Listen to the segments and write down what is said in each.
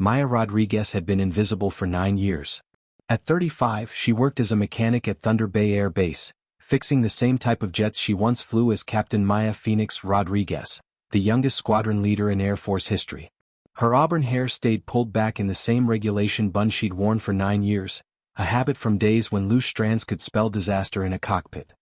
Maya Rodriguez had been invisible for 9 years. At 35, she worked as a mechanic at Thunder Bay Air Base, fixing the same type of jets she once flew as Captain Maya Phoenix Rodriguez, the youngest squadron leader in Air Force history. Her auburn hair stayed pulled back in the same regulation bun she'd worn for 9 years, a habit from days when loose strands could spell disaster in a cockpit.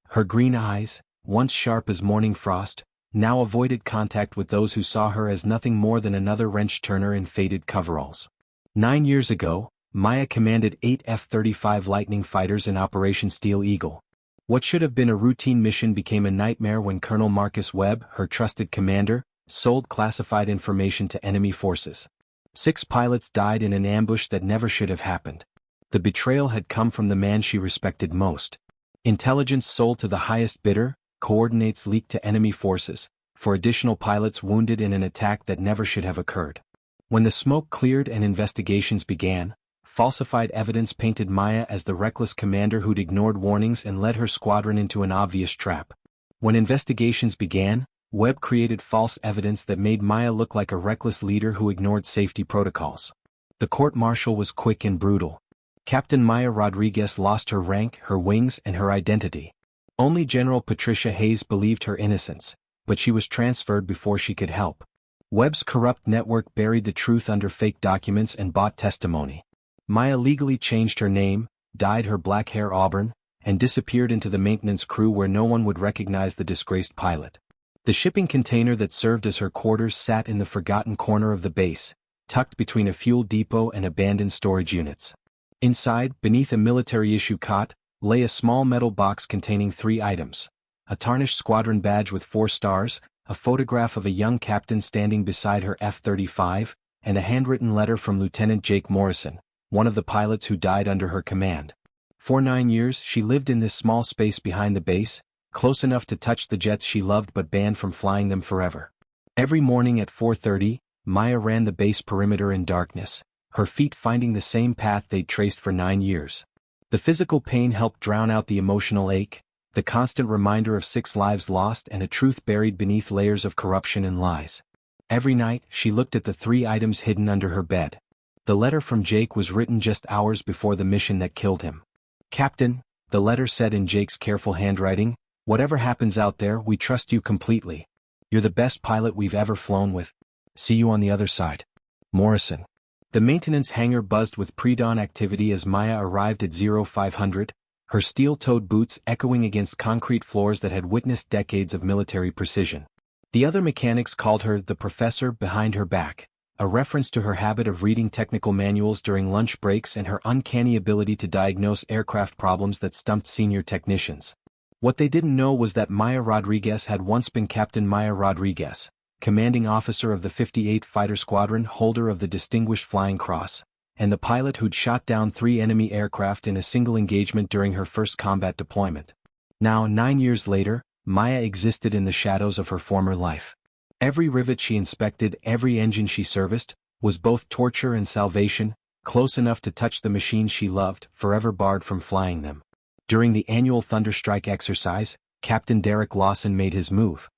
Her green eyes, once sharp as morning frost, now avoided contact with those who saw her as nothing more than another wrench-turner in faded coveralls. 9 years ago, Maya commanded 8 F-35 Lightning fighters in Operation Steel Eagle. What should have been a routine mission became a nightmare when Colonel Marcus Webb, her trusted commander, sold classified information to enemy forces. 6 pilots died in an ambush that never should have happened. The betrayal had come from the man she respected most. Intelligence sold to the highest bidder, coordinates leaked to enemy forces, for additional pilots wounded in an attack that never should have occurred. When the smoke cleared and investigations began, falsified evidence painted Maya as the reckless commander who'd ignored warnings and led her squadron into an obvious trap. When investigations began, Webb created false evidence that made Maya look like a reckless leader who ignored safety protocols. The court-martial was quick and brutal. Captain Maya Rodriguez lost her rank, her wings, and her identity. Only General Patricia Hayes believed her innocence, but she was transferred before she could help. Webb's corrupt network buried the truth under fake documents and bought testimony. Maya legally changed her name, dyed her black hair auburn, and disappeared into the maintenance crew where no one would recognize the disgraced pilot. The shipping container that served as her quarters sat in the forgotten corner of the base, tucked between a fuel depot and abandoned storage units. Inside, beneath a military-issue cot, lay a small metal box containing 3 items: a tarnished squadron badge with 4 stars, a photograph of a young captain standing beside her F-35, and a handwritten letter from Lieutenant Jake Morrison, one of the pilots who died under her command. For 9 years she lived in this small space behind the base, close enough to touch the jets she loved but banned from flying them forever. Every morning at 4:30, Maya ran the base perimeter in darkness, her feet finding the same path they'd traced for 9 years. The physical pain helped drown out the emotional ache, the constant reminder of 6 lives lost and a truth buried beneath layers of corruption and lies. Every night, she looked at the 3 items hidden under her bed. The letter from Jake was written just hours before the mission that killed him. "Captain," the letter said in Jake's careful handwriting, "whatever happens out there, we trust you completely. You're the best pilot we've ever flown with. See you on the other side. Morrison." The maintenance hangar buzzed with pre-dawn activity as Maya arrived at 0500, her steel-toed boots echoing against concrete floors that had witnessed decades of military precision. The other mechanics called her the professor behind her back, a reference to her habit of reading technical manuals during lunch breaks and her uncanny ability to diagnose aircraft problems that stumped senior technicians. What they didn't know was that Maya Rodriguez had once been Captain Maya Rodriguez, commanding officer of the 58th Fighter Squadron, holder of the Distinguished Flying Cross, and the pilot who'd shot down 3 enemy aircraft in a single engagement during her first combat deployment. Now, 9 years later, Maya existed in the shadows of her former life. Every rivet she inspected, every engine she serviced, was both torture and salvation, close enough to touch the machines she loved, forever barred from flying them. During the annual Thunderstrike exercise, Captain Derek Lawson made his move.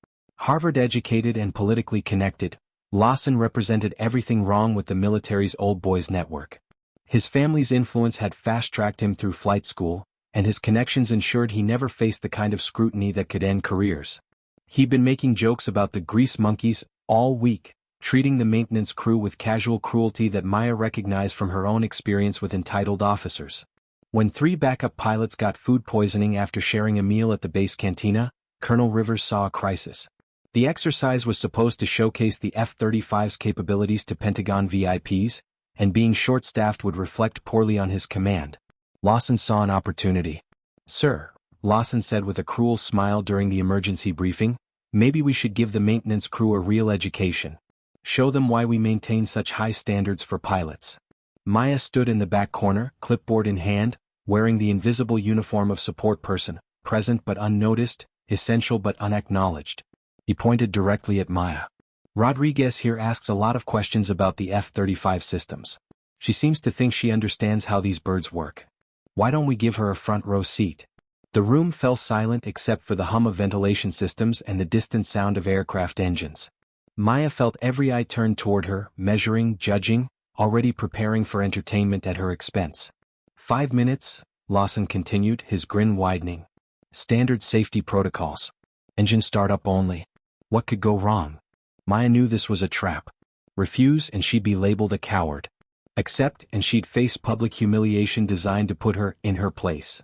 Harvard-educated and politically connected, Lawson represented everything wrong with the military's old boys network. His family's influence had fast-tracked him through flight school, and his connections ensured he never faced the kind of scrutiny that could end careers. He'd been making jokes about the grease monkeys all week, treating the maintenance crew with casual cruelty that Maya recognized from her own experience with entitled officers. When 3 backup pilots got food poisoning after sharing a meal at the base cantina, Colonel Rivers saw a crisis. The exercise was supposed to showcase the F-35's capabilities to Pentagon VIPs, and being short-staffed would reflect poorly on his command. Lawson saw an opportunity. "Sir," Lawson said with a cruel smile during the emergency briefing, "maybe we should give the maintenance crew a real education. Show them why we maintain such high standards for pilots." Maya stood in the back corner, clipboard in hand, wearing the invisible uniform of support person, present but unnoticed, essential but unacknowledged. He pointed directly at Maya. "Rodriguez here asks a lot of questions about the F-35 systems. She seems to think she understands how these birds work. Why don't we give her a front row seat?" The room fell silent except for the hum of ventilation systems and the distant sound of aircraft engines. Maya felt every eye turned toward her, measuring, judging, already preparing for entertainment at her expense. 5 minutes, Lawson continued, his grin widening. Standard safety protocols. Engine startup only. What could go wrong? Maya knew this was a trap. Refuse and she'd be labeled a coward. Accept and she'd face public humiliation designed to put her in her place.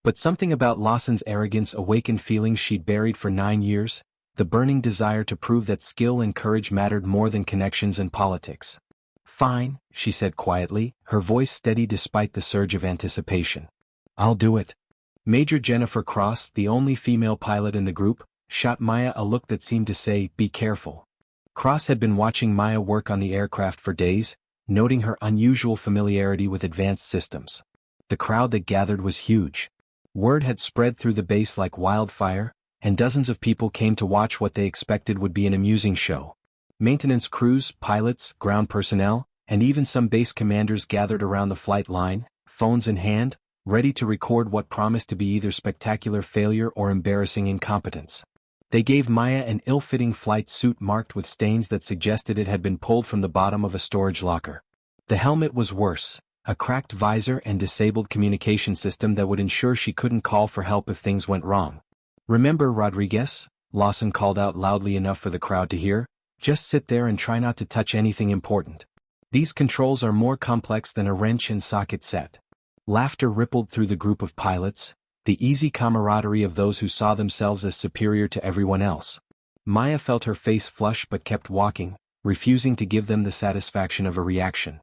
But something about Lawson's arrogance awakened feelings she'd buried for 9 years, the burning desire to prove that skill and courage mattered more than connections and politics. Fine, she said quietly, her voice steady despite the surge of anticipation. I'll do it. Major Jennifer Cross, the only female pilot in the group, shot Maya a look that seemed to say, be careful. Cross had been watching Maya work on the aircraft for days, noting her unusual familiarity with advanced systems. The crowd that gathered was huge. Word had spread through the base like wildfire, and dozens of people came to watch what they expected would be an amusing show. Maintenance crews, pilots, ground personnel, and even some base commanders gathered around the flight line, phones in hand, ready to record what promised to be either spectacular failure or embarrassing incompetence. They gave Maya an ill-fitting flight suit marked with stains that suggested it had been pulled from the bottom of a storage locker. The helmet was worse, a cracked visor and disabled communication system that would ensure she couldn't call for help if things went wrong. Remember, Rodriguez? Lawson called out loudly enough for the crowd to hear. Just sit there and try not to touch anything important. These controls are more complex than a wrench and socket set. Laughter rippled through the group of pilots, the easy camaraderie of those who saw themselves as superior to everyone else. Maya felt her face flush but kept walking, refusing to give them the satisfaction of a reaction.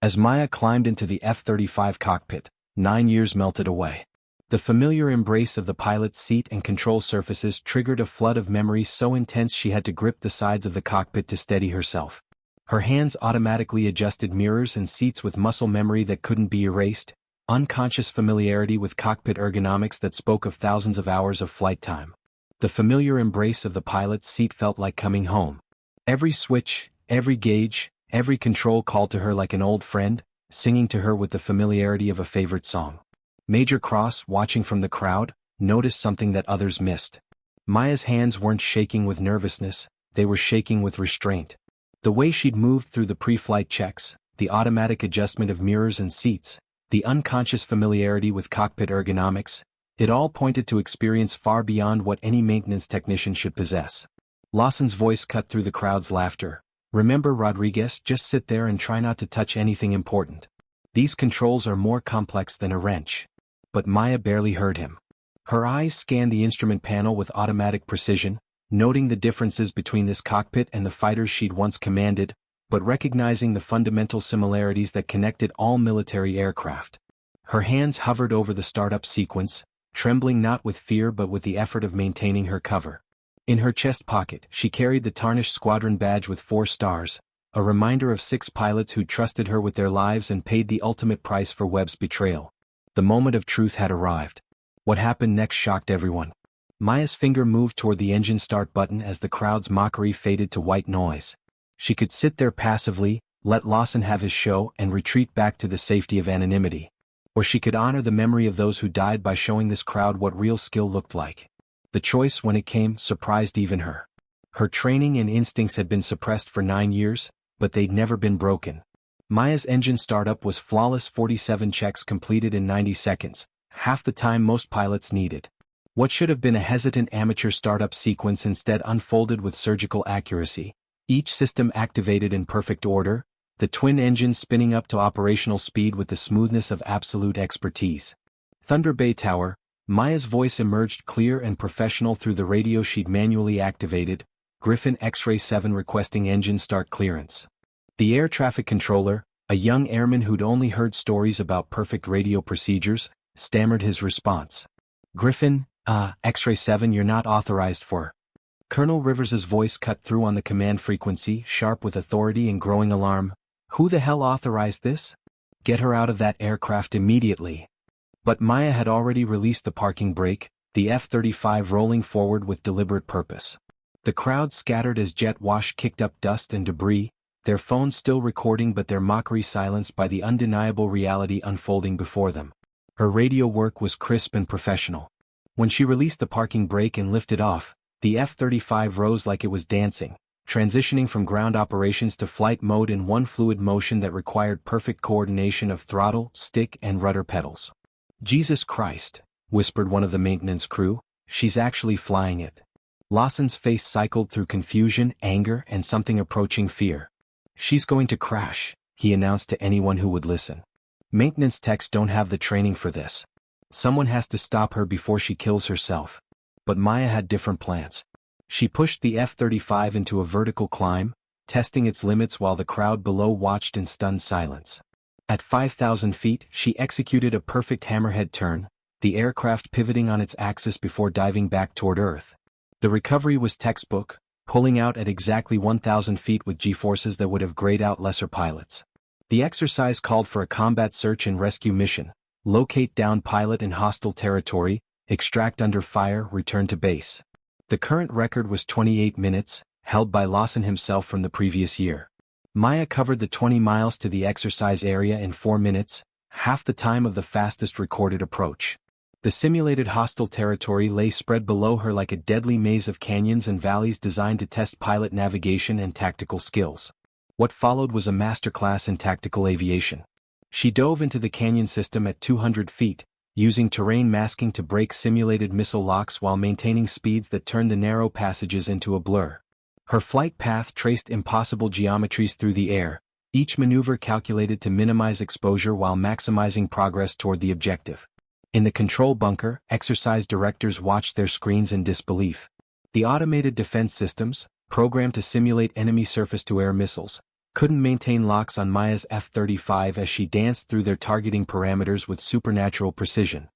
As Maya climbed into the F-35 cockpit, 9 years melted away. The familiar embrace of the pilot's seat and control surfaces triggered a flood of memories so intense she had to grip the sides of the cockpit to steady herself. Her hands automatically adjusted mirrors and seats with muscle memory that couldn't be erased, unconscious familiarity with cockpit ergonomics that spoke of thousands of hours of flight time. The familiar embrace of the pilot's seat felt like coming home. Every switch, every gauge, every control called to her like an old friend, singing to her with the familiarity of a favorite song. Major Cross, watching from the crowd, noticed something that others missed. Maya's hands weren't shaking with nervousness, they were shaking with restraint. The way she'd moved through the pre-flight checks, the automatic adjustment of mirrors and seats, the unconscious familiarity with cockpit ergonomics, it all pointed to experience far beyond what any maintenance technician should possess. Lawson's voice cut through the crowd's laughter. Remember, Rodriguez, just sit there and try not to touch anything important. These controls are more complex than a wrench. But Maya barely heard him. Her eyes scanned the instrument panel with automatic precision, noting the differences between this cockpit and the fighters she'd once commanded, but recognizing the fundamental similarities that connected all military aircraft. Her hands hovered over the startup sequence, trembling not with fear but with the effort of maintaining her cover. In her chest pocket, she carried the tarnished squadron badge with 4 stars, a reminder of 6 pilots who'd trusted her with their lives and paid the ultimate price for Webb's betrayal. The moment of truth had arrived. What happened next shocked everyone. Maya's finger moved toward the engine start button as the crowd's mockery faded to white noise. She could sit there passively, let Lawson have his show and retreat back to the safety of anonymity. Or she could honor the memory of those who died by showing this crowd what real skill looked like. The choice, when it came, surprised even her. Her training and instincts had been suppressed for 9 years, but they'd never been broken. Maya's engine startup was flawless, 47 checks completed in 90 seconds, half the time most pilots needed. What should have been a hesitant amateur startup sequence instead unfolded with surgical accuracy. Each system activated in perfect order, the twin engines spinning up to operational speed with the smoothness of absolute expertise. Thunder Bay Tower, Maya's voice emerged clear and professional through the radio she'd manually activated, Griffin X-Ray 7 requesting engine start clearance. The air traffic controller, a young airman who'd only heard stories about perfect radio procedures, stammered his response. Griffin, X-Ray 7, you're not authorized for. Colonel Rivers's voice cut through on the command frequency, sharp with authority and growing alarm. Who the hell authorized this? Get her out of that aircraft immediately. But Maya had already released the parking brake, the F-35 rolling forward with deliberate purpose. The crowd scattered as jet wash kicked up dust and debris, their phones still recording but their mockery silenced by the undeniable reality unfolding before them. Her radio work was crisp and professional. When she released the parking brake and lifted off, the F-35 rose like it was dancing, transitioning from ground operations to flight mode in one fluid motion that required perfect coordination of throttle, stick, and rudder pedals. "Jesus Christ," whispered one of the maintenance crew, "she's actually flying it." Lawson's face cycled through confusion, anger, and something approaching fear. "She's going to crash," he announced to anyone who would listen. "Maintenance techs don't have the training for this. Someone has to stop her before she kills herself." But Maya had different plans. She pushed the F-35 into a vertical climb, testing its limits while the crowd below watched in stunned silence. At 5,000 feet, she executed a perfect hammerhead turn, the aircraft pivoting on its axis before diving back toward Earth. The recovery was textbook, pulling out at exactly 1,000 feet with G-forces that would have grayed out lesser pilots. The exercise called for a combat search and rescue mission: locate downed pilot in hostile territory, extract under fire, return to base. The current record was 28 minutes, held by Lawson himself from the previous year. Maya covered the 20 miles to the exercise area in 4 minutes, half the time of the fastest recorded approach. The simulated hostile territory lay spread below her like a deadly maze of canyons and valleys designed to test pilot navigation and tactical skills. What followed was a masterclass in tactical aviation. She dove into the canyon system at 200 feet, using terrain masking to break simulated missile locks while maintaining speeds that turned the narrow passages into a blur. Her flight path traced impossible geometries through the air, each maneuver calculated to minimize exposure while maximizing progress toward the objective. In the control bunker, exercise directors watched their screens in disbelief. The automated defense systems, programmed to simulate enemy surface-to-air missiles, couldn't maintain locks on Maya's F-35 as she danced through their targeting parameters with supernatural precision.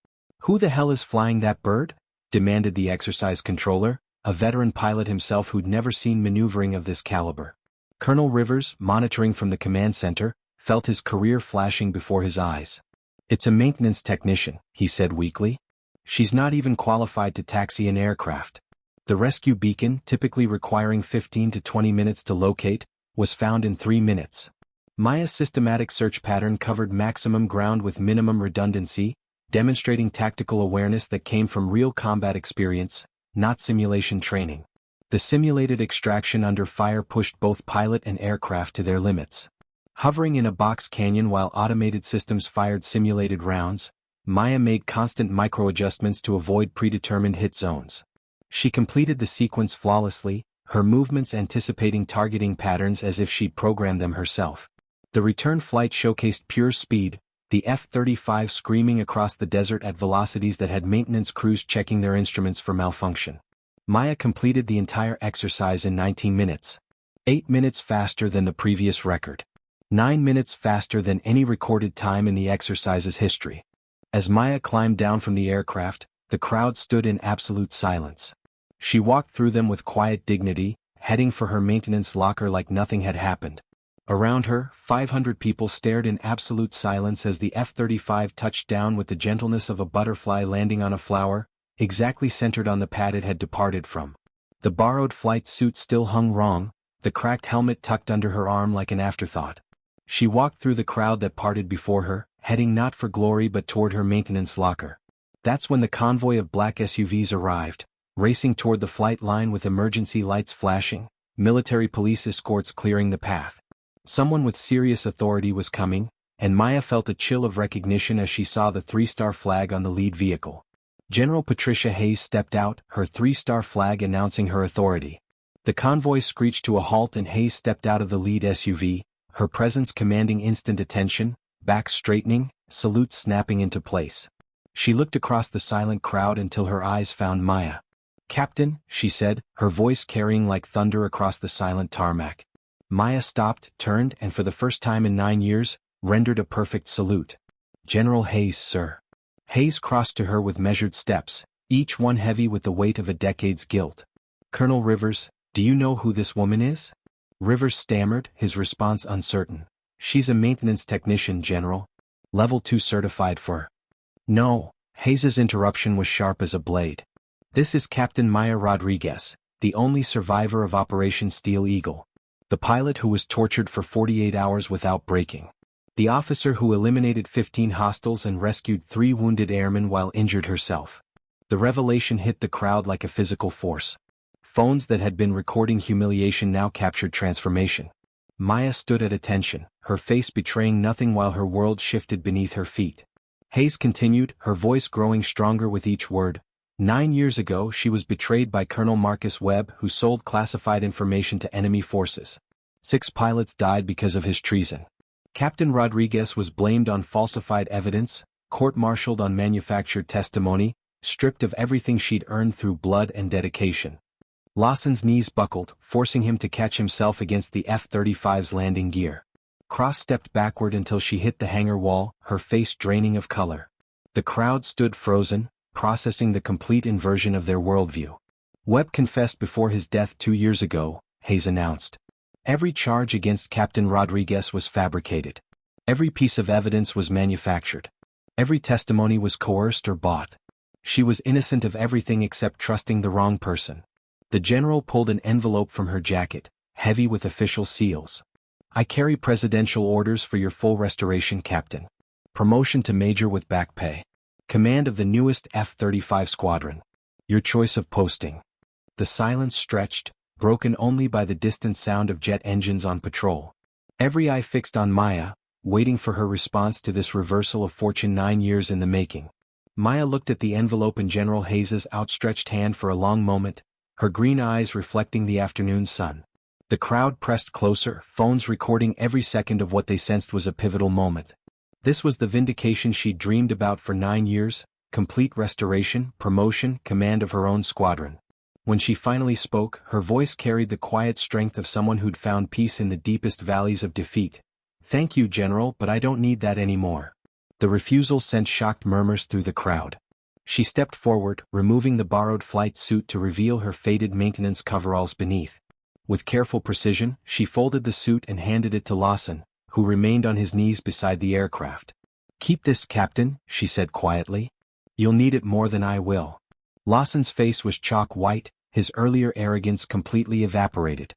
"Who the hell is flying that bird?" demanded the exercise controller, a veteran pilot himself who'd never seen maneuvering of this caliber. Colonel Rivers, monitoring from the command center, felt his career flashing before his eyes. "It's a maintenance technician," he said weakly. "She's not even qualified to taxi an aircraft." The rescue beacon, typically requiring 15 to 20 minutes to locate, was found in 3 minutes. Maya's systematic search pattern covered maximum ground with minimum redundancy, demonstrating tactical awareness that came from real combat experience, not simulation training. The simulated extraction under fire pushed both pilot and aircraft to their limits. Hovering in a box canyon while automated systems fired simulated rounds, Maya made constant micro-adjustments to avoid predetermined hit zones. She completed the sequence flawlessly, her movements anticipating targeting patterns as if she'd programmed them herself. The return flight showcased pure speed, the F-35 screaming across the desert at velocities that had maintenance crews checking their instruments for malfunction. Maya completed the entire exercise in 19 minutes. 8 minutes faster than the previous record. 9 minutes faster than any recorded time in the exercise's history. As Maya climbed down from the aircraft, the crowd stood in absolute silence. She walked through them with quiet dignity, heading for her maintenance locker like nothing had happened. Around her, 500 people stared in absolute silence as the F-35 touched down with the gentleness of a butterfly landing on a flower, exactly centered on the pad it had departed from. The borrowed flight suit still hung wrong, the cracked helmet tucked under her arm like an afterthought. She walked through the crowd that parted before her, heading not for glory but toward her maintenance locker. That's when the convoy of black SUVs arrived, racing toward the flight line with emergency lights flashing, military police escorts clearing the path. Someone with serious authority was coming, and Maya felt a chill of recognition as she saw the 3-star flag on the lead vehicle. General Patricia Hayes stepped out, her 3-star flag announcing her authority. The convoy screeched to a halt and Hayes stepped out of the lead SUV, her presence commanding instant attention, back straightening, salutes snapping into place. She looked across the silent crowd until her eyes found Maya. "Captain," she said, her voice carrying like thunder across the silent tarmac. Maya stopped, turned, and for the first time in 9 years, rendered a perfect salute. "General Hayes, sir." Hayes crossed to her with measured steps, each one heavy with the weight of a decade's guilt. "Colonel Rivers, do you know who this woman is?" Rivers stammered, his response uncertain. "She's a maintenance technician, General. Level 2 certified for." "No." Hayes's interruption was sharp as a blade. "This is Captain Maya Rodriguez, the only survivor of Operation Steel Eagle. The pilot who was tortured for 48 hours without breaking. The officer who eliminated 15 hostiles and rescued 3 wounded airmen while injured herself." The revelation hit the crowd like a physical force. Phones that had been recording humiliation now captured transformation. Maya stood at attention, her face betraying nothing while her world shifted beneath her feet. Hayes continued, her voice growing stronger with each word. 9 years ago she was betrayed by Colonel Marcus Webb, who sold classified information to enemy forces. 6 pilots died because of his treason. Captain Rodriguez was blamed on falsified evidence, court-martialed on manufactured testimony, stripped of everything she'd earned through blood and dedication. Lawson's knees buckled, forcing him to catch himself against the F-35's landing gear. Cross stepped backward until she hit the hangar wall, her face draining of color. The crowd stood frozen, processing the complete inversion of their worldview. Webb confessed before his death 2 years ago, Hayes announced. Every charge against Captain Rodriguez was fabricated. Every piece of evidence was manufactured. Every testimony was coerced or bought. She was innocent of everything except trusting the wrong person. The general pulled an envelope from her jacket, heavy with official seals. I carry presidential orders for your full restoration, Captain. Promotion to major with back pay. Command of the newest F-35 squadron. Your choice of posting. The silence stretched, broken only by the distant sound of jet engines on patrol. Every eye fixed on Maya, waiting for her response to this reversal of fortune 9 years in the making. Maya looked at the envelope in General Hayes's outstretched hand for a long moment, her green eyes reflecting the afternoon sun. The crowd pressed closer, phones recording every second of what they sensed was a pivotal moment. This was the vindication she'd dreamed about for 9 years, complete restoration, promotion, command of her own squadron. When she finally spoke, her voice carried the quiet strength of someone who'd found peace in the deepest valleys of defeat. Thank you, General, but I don't need that anymore. The refusal sent shocked murmurs through the crowd. She stepped forward, removing the borrowed flight suit to reveal her faded maintenance coveralls beneath. With careful precision, she folded the suit and handed it to Lawson, who remained on his knees beside the aircraft. Keep this, Captain, she said quietly. You'll need it more than I will. Lawson's face was chalk white, his earlier arrogance completely evaporated.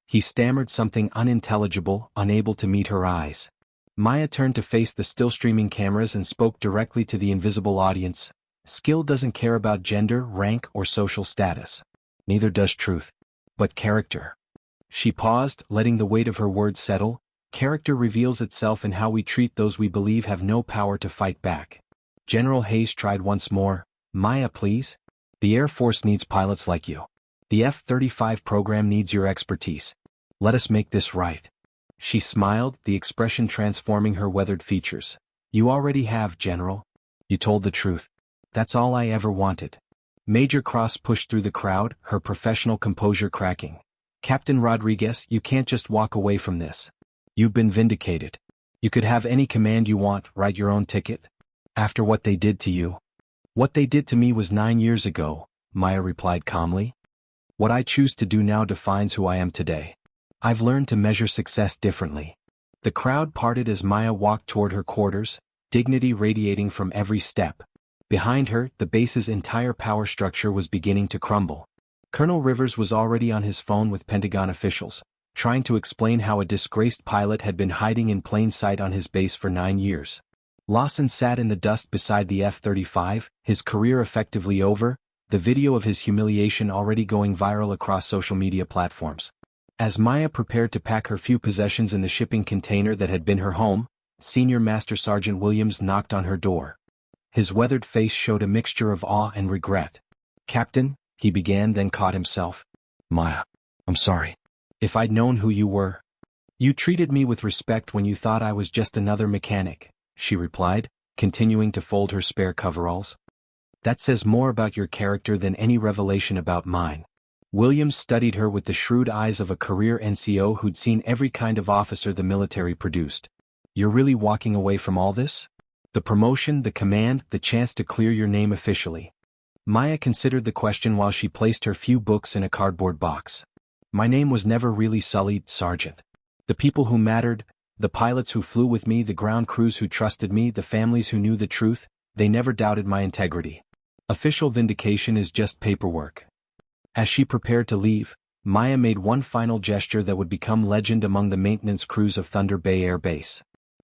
He stammered something unintelligible, unable to meet her eyes. Maya turned to face the still-streaming cameras and spoke directly to the invisible audience. Skill doesn't care about gender, rank, or social status. Neither does truth. But character. She paused, letting the weight of her words settle. Character reveals itself in how we treat those we believe have no power to fight back. General Hayes tried once more. Maya, please. The Air Force needs pilots like you. The F-35 program needs your expertise. Let us make this right. She smiled, the expression transforming her weathered features. You already have, General. You told the truth. That's all I ever wanted. Major Cross pushed through the crowd, her professional composure cracking. Captain Rodriguez, you can't just walk away from this. You've been vindicated. You could have any command you want, write your own ticket. After what they did to you. What they did to me was 9 years ago, Maya replied calmly. What I choose to do now defines who I am today. I've learned to measure success differently. The crowd parted as Maya walked toward her quarters, dignity radiating from every step. Behind her, the base's entire power structure was beginning to crumble. Colonel Rivers was already on his phone with Pentagon officials, trying to explain how a disgraced pilot had been hiding in plain sight on his base for 9 years. Lawson sat in the dust beside the F-35, his career effectively over, the video of his humiliation already going viral across social media platforms. As Maya prepared to pack her few possessions in the shipping container that had been her home, Senior Master Sergeant Williams knocked on her door. His weathered face showed a mixture of awe and regret. Captain, he began, then caught himself. Maya, I'm sorry. If I'd known who you were. You treated me with respect when you thought I was just another mechanic, she replied, continuing to fold her spare coveralls. That says more about your character than any revelation about mine. Williams studied her with the shrewd eyes of a career NCO who'd seen every kind of officer the military produced. You're really walking away from all this? The promotion, the command, the chance to clear your name officially. Maya considered the question while she placed her few books in a cardboard box. My name was never really sullied, Sergeant. The people who mattered, the pilots who flew with me, the ground crews who trusted me, the families who knew the truth, they never doubted my integrity. Official vindication is just paperwork. As she prepared to leave, Maya made one final gesture that would become legend among the maintenance crews of Thunder Bay Air Base.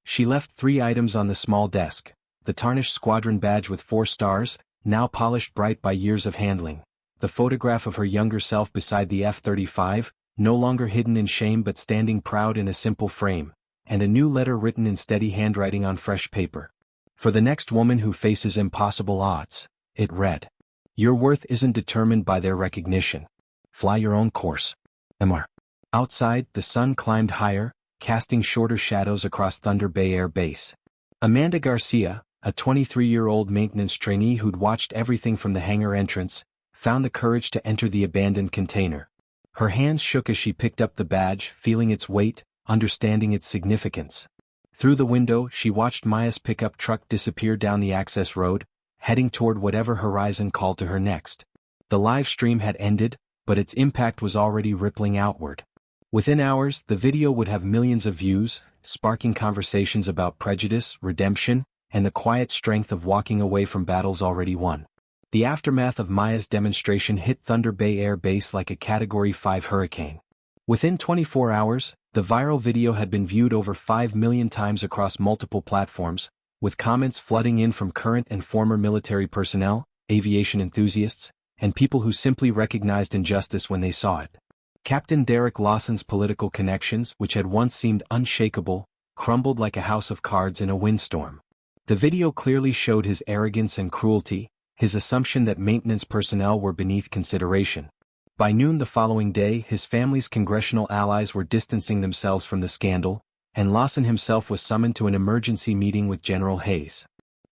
She left 3 items on the small desk: the tarnished squadron badge with 4 stars, now polished bright by years of handling; the photograph of her younger self beside the F-35, no longer hidden in shame but standing proud in a simple frame, and a new letter written in steady handwriting on fresh paper. For the next woman who faces impossible odds, it read. Your worth isn't determined by their recognition. Fly your own course. Mr. Outside, the sun climbed higher, casting shorter shadows across Thunder Bay Air Base. Amanda Garcia, a 23-year-old maintenance trainee who'd watched everything from the hangar entrance, found the courage to enter the abandoned container. Her hands shook as she picked up the badge, feeling its weight, understanding its significance. Through the window, she watched Maya's pickup truck disappear down the access road, heading toward whatever horizon called to her next. The live stream had ended, but its impact was already rippling outward. Within hours, the video would have millions of views, sparking conversations about prejudice, redemption, and the quiet strength of walking away from battles already won. The aftermath of Maya's demonstration hit Thunder Bay Air Base like a Category 5 hurricane. Within 24 hours, the viral video had been viewed over 5 million times across multiple platforms, with comments flooding in from current and former military personnel, aviation enthusiasts, and people who simply recognized injustice when they saw it. Captain Derek Lawson's political connections, which had once seemed unshakable, crumbled like a house of cards in a windstorm. The video clearly showed his arrogance and cruelty, his assumption that maintenance personnel were beneath consideration. By noon the following day, his family's congressional allies were distancing themselves from the scandal, and Lawson himself was summoned to an emergency meeting with General Hayes.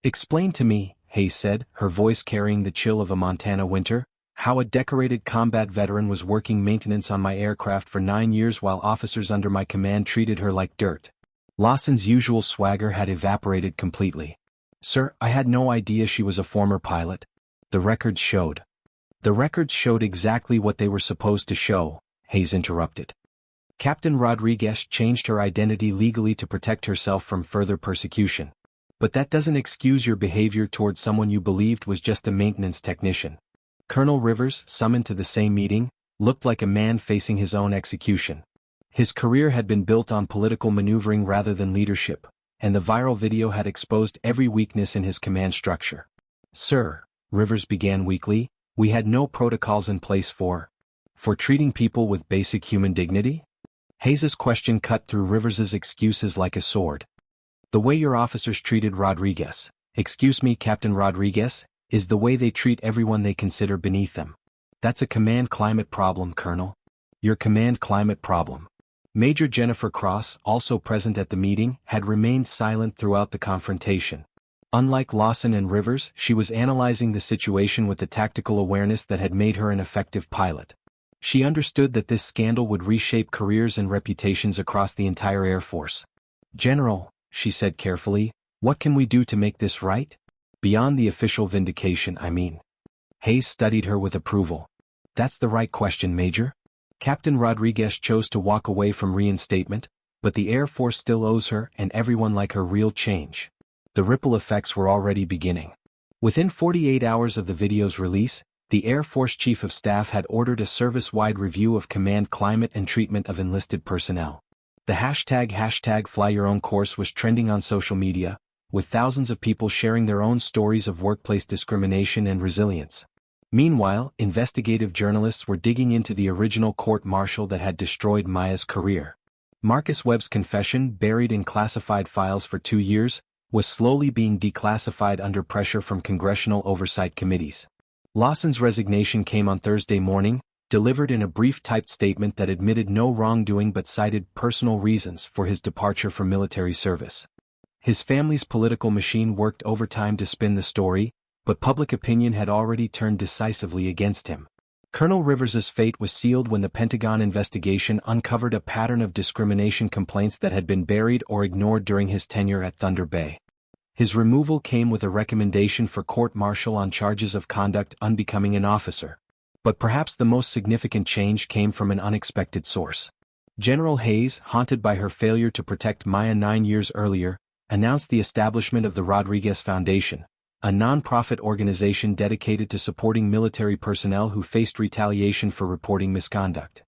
Explain to me, Hayes said, her voice carrying the chill of a Montana winter, how a decorated combat veteran was working maintenance on my aircraft for 9 years while officers under my command treated her like dirt. Lawson's usual swagger had evaporated completely. Sir, I had no idea she was a former pilot. The records showed. The records showed exactly what they were supposed to show, Hayes interrupted. Captain Rodriguez changed her identity legally to protect herself from further persecution. But that doesn't excuse your behavior toward someone you believed was just a maintenance technician. Colonel Rivers, summoned to the same meeting, looked like a man facing his own execution. His career had been built on political maneuvering rather than leadership, and the viral video had exposed every weakness in his command structure. Sir, Rivers began weakly, we had no protocols in place for treating people with basic human dignity? Hayes's question cut through Rivers's excuses like a sword. The way your officers treated Rodriguez, excuse me Captain Rodriguez, is the way they treat everyone they consider beneath them. That's a command climate problem, Colonel. Your command climate problem. Major Jennifer Cross, also present at the meeting, had remained silent throughout the confrontation. Unlike Lawson and Rivers, she was analyzing the situation with the tactical awareness that had made her an effective pilot. She understood that this scandal would reshape careers and reputations across the entire Air Force. General, she said carefully, what can we do to make this right? Beyond the official vindication, I mean. Hayes studied her with approval. That's the right question, Major. Captain Rodriguez chose to walk away from reinstatement, but the Air Force still owes her and everyone like her real change. The ripple effects were already beginning. Within 48 hours of the video's release, the Air Force Chief of Staff had ordered a service-wide review of command climate and treatment of enlisted personnel. The hashtag #FlyYourOwnCourse was trending on social media, with thousands of people sharing their own stories of workplace discrimination and resilience. Meanwhile, investigative journalists were digging into the original court-martial that had destroyed Maya's career. Marcus Webb's confession, buried in classified files for 2 years, was slowly being declassified under pressure from congressional oversight committees. Lawson's resignation came on Thursday morning, delivered in a brief typed statement that admitted no wrongdoing but cited personal reasons for his departure from military service. His family's political machine worked overtime to spin the story, but public opinion had already turned decisively against him. Colonel Rivers's fate was sealed when the Pentagon investigation uncovered a pattern of discrimination complaints that had been buried or ignored during his tenure at Thunder Bay. His removal came with a recommendation for court-martial on charges of conduct unbecoming an officer. But perhaps the most significant change came from an unexpected source. General Hayes, haunted by her failure to protect Maya 9 years earlier, announced the establishment of the Rodriguez Foundation, a non-profit organization dedicated to supporting military personnel who faced retaliation for reporting misconduct.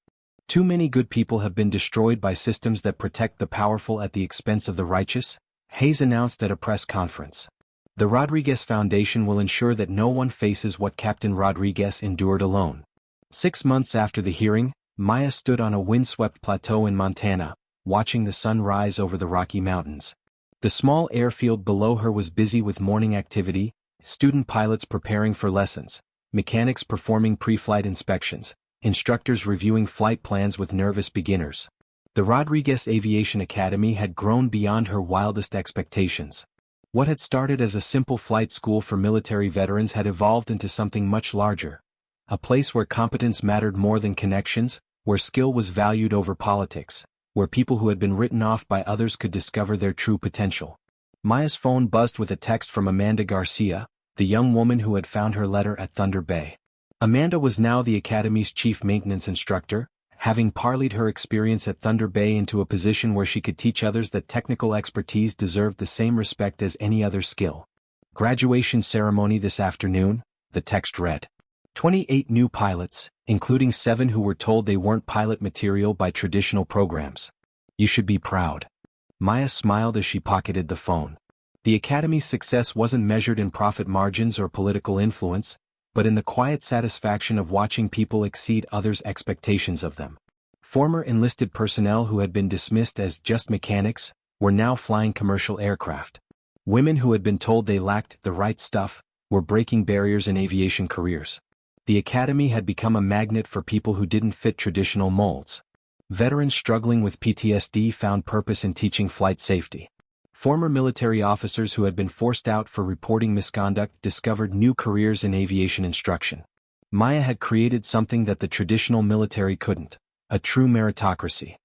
Too many good people have been destroyed by systems that protect the powerful at the expense of the righteous, Hayes announced at a press conference. The Rodriguez Foundation will ensure that no one faces what Captain Rodriguez endured alone. 6 months after the hearing, Maya stood on a windswept plateau in Montana, watching the sun rise over the Rocky Mountains. The small airfield below her was busy with morning activity, student pilots preparing for lessons, mechanics performing pre-flight inspections, instructors reviewing flight plans with nervous beginners. The Rodriguez Aviation Academy had grown beyond her wildest expectations. What had started as a simple flight school for military veterans had evolved into something much larger. A place where competence mattered more than connections, where skill was valued over politics, where people who had been written off by others could discover their true potential. Maya's phone buzzed with a text from Amanda Garcia, the young woman who had found her letter at Thunder Bay. Amanda was now the Academy's chief maintenance instructor, having parlayed her experience at Thunder Bay into a position where she could teach others that technical expertise deserved the same respect as any other skill. Graduation ceremony this afternoon, the text read. 28 new pilots, including 7 who were told they weren't pilot material by traditional programs. You should be proud. Maya smiled as she pocketed the phone. The Academy's success wasn't measured in profit margins or political influence, but in the quiet satisfaction of watching people exceed others' expectations of them. Former enlisted personnel who had been dismissed as just mechanics were now flying commercial aircraft. Women who had been told they lacked the right stuff were breaking barriers in aviation careers. The Academy had become a magnet for people who didn't fit traditional molds. Veterans struggling with PTSD found purpose in teaching flight safety. Former military officers who had been forced out for reporting misconduct discovered new careers in aviation instruction. Maya had created something that the traditional military couldn't, a true meritocracy.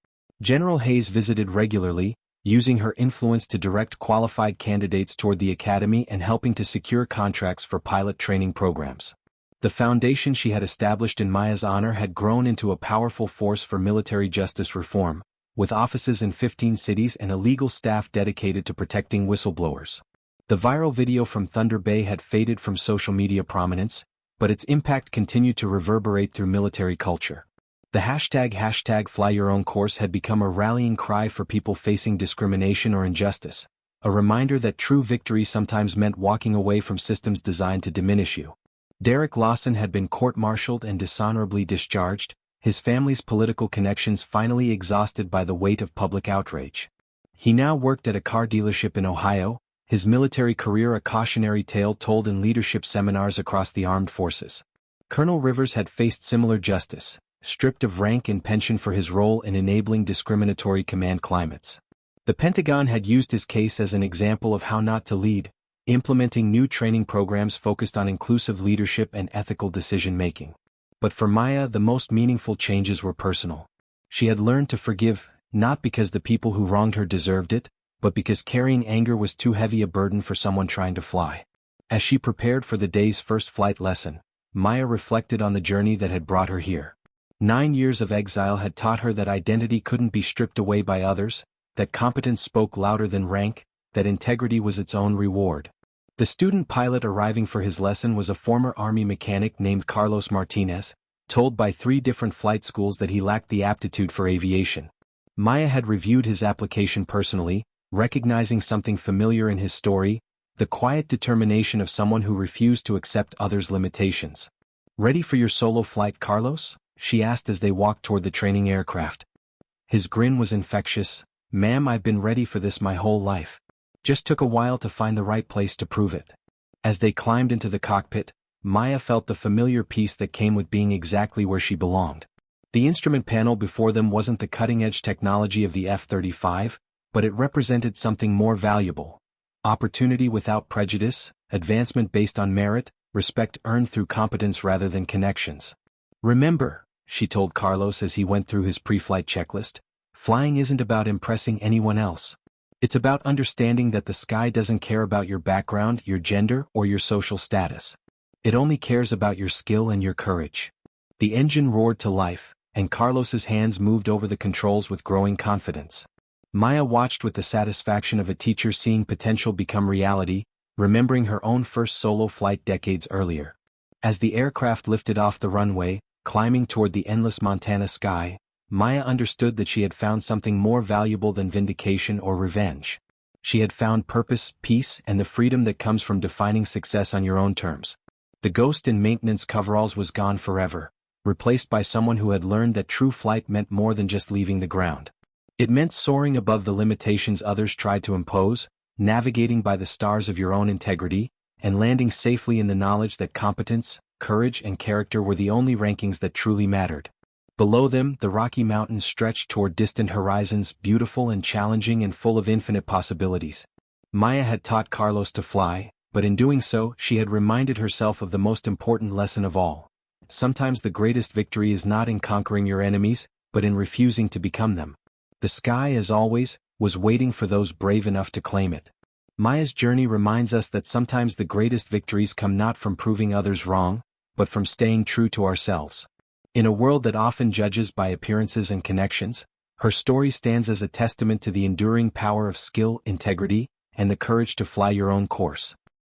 General Hayes visited regularly, using her influence to direct qualified candidates toward the Academy and helping to secure contracts for pilot training programs. The foundation she had established in Maya's honor had grown into a powerful force for military justice reform, with offices in 15 cities and a legal staff dedicated to protecting whistleblowers. The viral video from Thunder Bay had faded from social media prominence, but its impact continued to reverberate through military culture. The hashtag Fly Your Own Course had become a rallying cry for people facing discrimination or injustice, a reminder that true victory sometimes meant walking away from systems designed to diminish you. Derek Lawson had been court-martialed and dishonorably discharged, his family's political connections finally exhausted by the weight of public outrage. He now worked at a car dealership in Ohio, his military career a cautionary tale told in leadership seminars across the armed forces. Colonel Rivers had faced similar justice, stripped of rank and pension for his role in enabling discriminatory command climates. The Pentagon had used his case as an example of how not to lead, implementing new training programs focused on inclusive leadership and ethical decision-making. But for Maya, the most meaningful changes were personal. She had learned to forgive, not because the people who wronged her deserved it, but because carrying anger was too heavy a burden for someone trying to fly. As she prepared for the day's first flight lesson, Maya reflected on the journey that had brought her here. 9 years of exile had taught her that identity couldn't be stripped away by others, that competence spoke louder than rank, that integrity was its own reward. The student pilot arriving for his lesson was a former Army mechanic named Carlos Martinez, told by 3 different flight schools that he lacked the aptitude for aviation. Maya had reviewed his application personally, recognizing something familiar in his story, the quiet determination of someone who refused to accept others' limitations. "Ready for your solo flight, Carlos?" she asked as they walked toward the training aircraft. His grin was infectious. "Ma'am, I've been ready for this my whole life. Just took a while to find the right place to prove it." As they climbed into the cockpit, Maya felt the familiar peace that came with being exactly where she belonged. The instrument panel before them wasn't the cutting-edge technology of the F-35, but it represented something more valuable. Opportunity without prejudice, advancement based on merit, respect earned through competence rather than connections. "Remember," she told Carlos as he went through his pre-flight checklist, "flying isn't about impressing anyone else. It's about understanding that the sky doesn't care about your background, your gender, or your social status. It only cares about your skill and your courage." The engine roared to life, and Carlos's hands moved over the controls with growing confidence. Maya watched with the satisfaction of a teacher seeing potential become reality, remembering her own first solo flight decades earlier. As the aircraft lifted off the runway, climbing toward the endless Montana sky, Maya understood that she had found something more valuable than vindication or revenge. She had found purpose, peace, and the freedom that comes from defining success on your own terms. The ghost in maintenance coveralls was gone forever, replaced by someone who had learned that true flight meant more than just leaving the ground. It meant soaring above the limitations others tried to impose, navigating by the stars of your own integrity, and landing safely in the knowledge that competence, courage, and character were the only rankings that truly mattered. Below them, the Rocky Mountains stretched toward distant horizons, beautiful and challenging and full of infinite possibilities. Maya had taught Carlos to fly, but in doing so, she had reminded herself of the most important lesson of all. Sometimes the greatest victory is not in conquering your enemies, but in refusing to become them. The sky, as always, was waiting for those brave enough to claim it. Maya's journey reminds us that sometimes the greatest victories come not from proving others wrong, but from staying true to ourselves. In a world that often judges by appearances and connections, her story stands as a testament to the enduring power of skill, integrity, and the courage to fly your own course.